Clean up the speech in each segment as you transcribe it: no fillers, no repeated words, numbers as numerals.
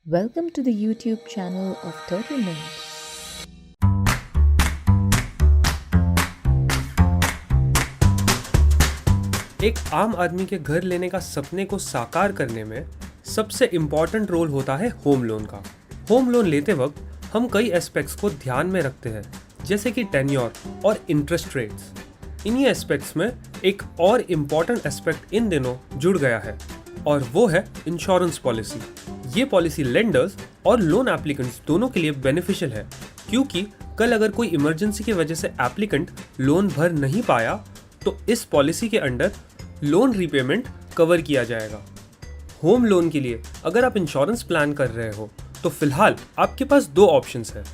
Welcome to the YouTube channel of Turtle Mint. एक आम आदमी के घर लेने का सपने को साकार करने में सबसे इम्पॉर्टेंट रोल होता है होम लोन का। होम लोन लेते वक्त हम कई एस्पेक्ट्स को ध्यान में रखते हैं, जैसे कि टेन्योर और इंटरेस्ट रेट्स। इन्हीं एस्पेक्ट्स में एक और इम्पॉर्टेंट एस्पेक्ट इन दिनों जुड़ गया है और वो है इंश्योरेंस पॉलिसी। ये पॉलिसी लेंडर्स और लोन एप्लीकेंट्स दोनों के लिए बेनिफिशियल है, क्योंकि कल अगर कोई इमरजेंसी की वजह से एप्लीकेंट लोन भर नहीं पाया तो इस पॉलिसी के अंडर लोन रीपेमेंट कवर किया जाएगा। होम लोन के लिए अगर आप इंश्योरेंस प्लान कर रहे हो तो फिलहाल आपके पास दो ऑप्शंस हैं।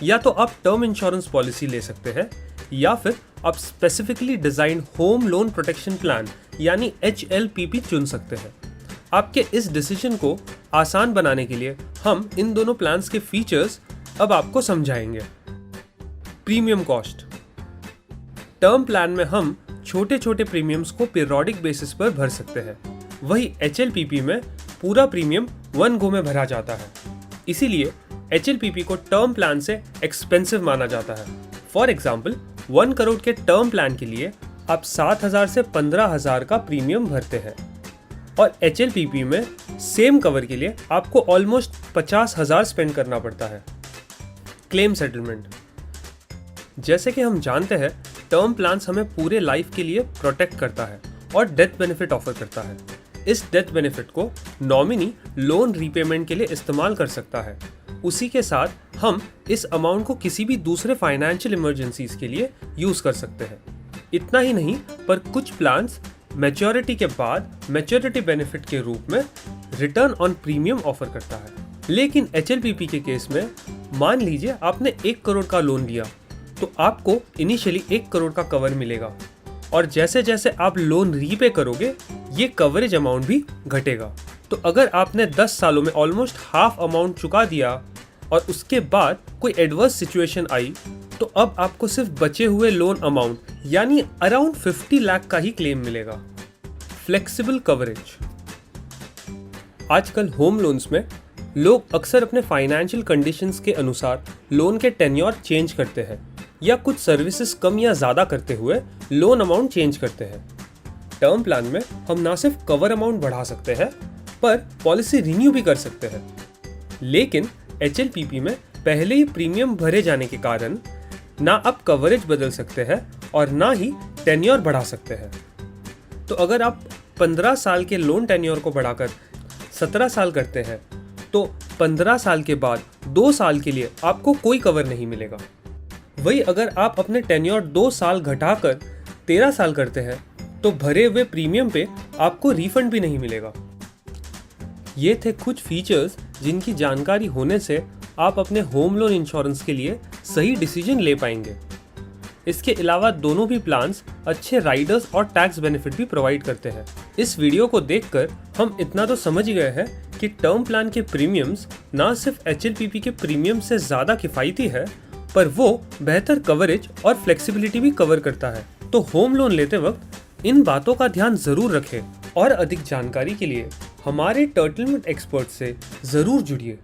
या तो आप टर्म इंश्योरेंस पॉलिसी ले सकते हैं या फिर आप specifically designed home loan protection plan यानी HLPP चुन सकते हैं। आपके इस डिसीजन को आसान बनाने के लिए हम इन दोनों प्लान्स के फीचर्स अब आपको समझाएंगे। Premium cost. टर्म प्लान में हम छोटे छोटे प्रीमियम्स को पीरियोडिक बेसिस पर भर सकते हैं, वही HLPP में पूरा प्रीमियम वन गो में भरा जाता है। इसीलिए HLPP को टर्म प्लान से एक्सपेंसिव माना जाता है। फॉर एग्जाम्पल 1 करोड़ के टर्म प्लान के लिए आप 7,000 से 15,000 का प्रीमियम भरते हैं और HLPP में सेम कवर के लिए आपको ऑलमोस्ट 50,000 स्पेंड करना पड़ता है। Claim settlement. जैसे कि हम जानते हैं, टर्म प्लान्स हमें पूरे लाइफ के लिए प्रोटेक्ट करता है और डेथ बेनिफिट ऑफर करता है। इस डेथ बेनिफिट को नॉमिनी लोन रीपेमेंट के लिए इस्तेमाल कर सकता है। उसी के साथ हम इस अमाउंट को किसी भी दूसरे फाइनेंशियल इमरजेंसीज के लिए यूज कर सकते हैं। इतना ही नहीं, पर कुछ प्लान्स मैच्योरिटी के बाद मैच्योरिटी बेनिफिट के रूप में रिटर्न ऑन प्रीमियम ऑफर करता है। लेकिन HLPP के केस में मान लीजिए आपने 1 करोड़ का लोन लिया तो आपको इनिशियली 1 करोड़ का कवर मिलेगा और जैसे जैसे आप लोन रीपे करोगे ये कवरेज अमाउंट भी घटेगा। तो अगर आपने 10 सालों में ऑलमोस्ट हाफ अमाउंट चुका दिया और उसके बाद कोई एडवर्स सिचुएशन आई तो अब आपको सिर्फ बचे हुए लोन अमाउंट यानी अराउंड 50 लाख का ही क्लेम मिलेगा। Flexible coverage. आजकल होम लोन्स में लोग अक्सर अपने फाइनेंशियल कंडीशंस के अनुसार लोन के टेन्योर चेंज करते हैं या कुछ सर्विसेज कम या ज़्यादा करते हुए लोन अमाउंट चेंज करते हैं। टर्म प्लान में हम ना सिर्फ कवर अमाउंट बढ़ा सकते हैं पर पॉलिसी रिन्यू भी कर सकते हैं। लेकिन HLPP में पहले ही प्रीमियम भरे जाने के कारण ना आप कवरेज बदल सकते हैं और ना ही टेन्योर बढ़ा सकते हैं। तो अगर आप 15 साल के लोन टेन्योर को बढ़ाकर 17 साल करते हैं तो 15 साल के बाद 2 साल के लिए आपको कोई कवर नहीं मिलेगा। वही अगर आप अपने टेन्योर 2 साल घटाकर 13 साल करते हैं तो भरे हुए प्रीमियम पे आपको रिफंड भी नहीं मिलेगा। ये थे कुछ फीचर्स जिनकी जानकारी होने से आप अपने होम लोन इंश्योरेंस के लिए सही डिसीजन ले पाएंगे। इसके अलावा दोनों भी प्लान्स अच्छे राइडर्स और टैक्स बेनिफिट भी प्रोवाइड करते हैं। इस वीडियो को देखकर हम इतना तो समझ गए हैं कि टर्म प्लान के प्रीमियम्स ना सिर्फ HLPP के प्रीमियम से ज़्यादा किफ़ायती है पर वो बेहतर कवरेज और फ्लेक्सिबिलिटी भी कवर करता है। तो होम लोन लेते वक्त इन बातों का ध्यान ज़रूर रखें और अधिक जानकारी के लिए हमारे टर्टल मिंट एक्सपर्ट से ज़रूर जुड़िए।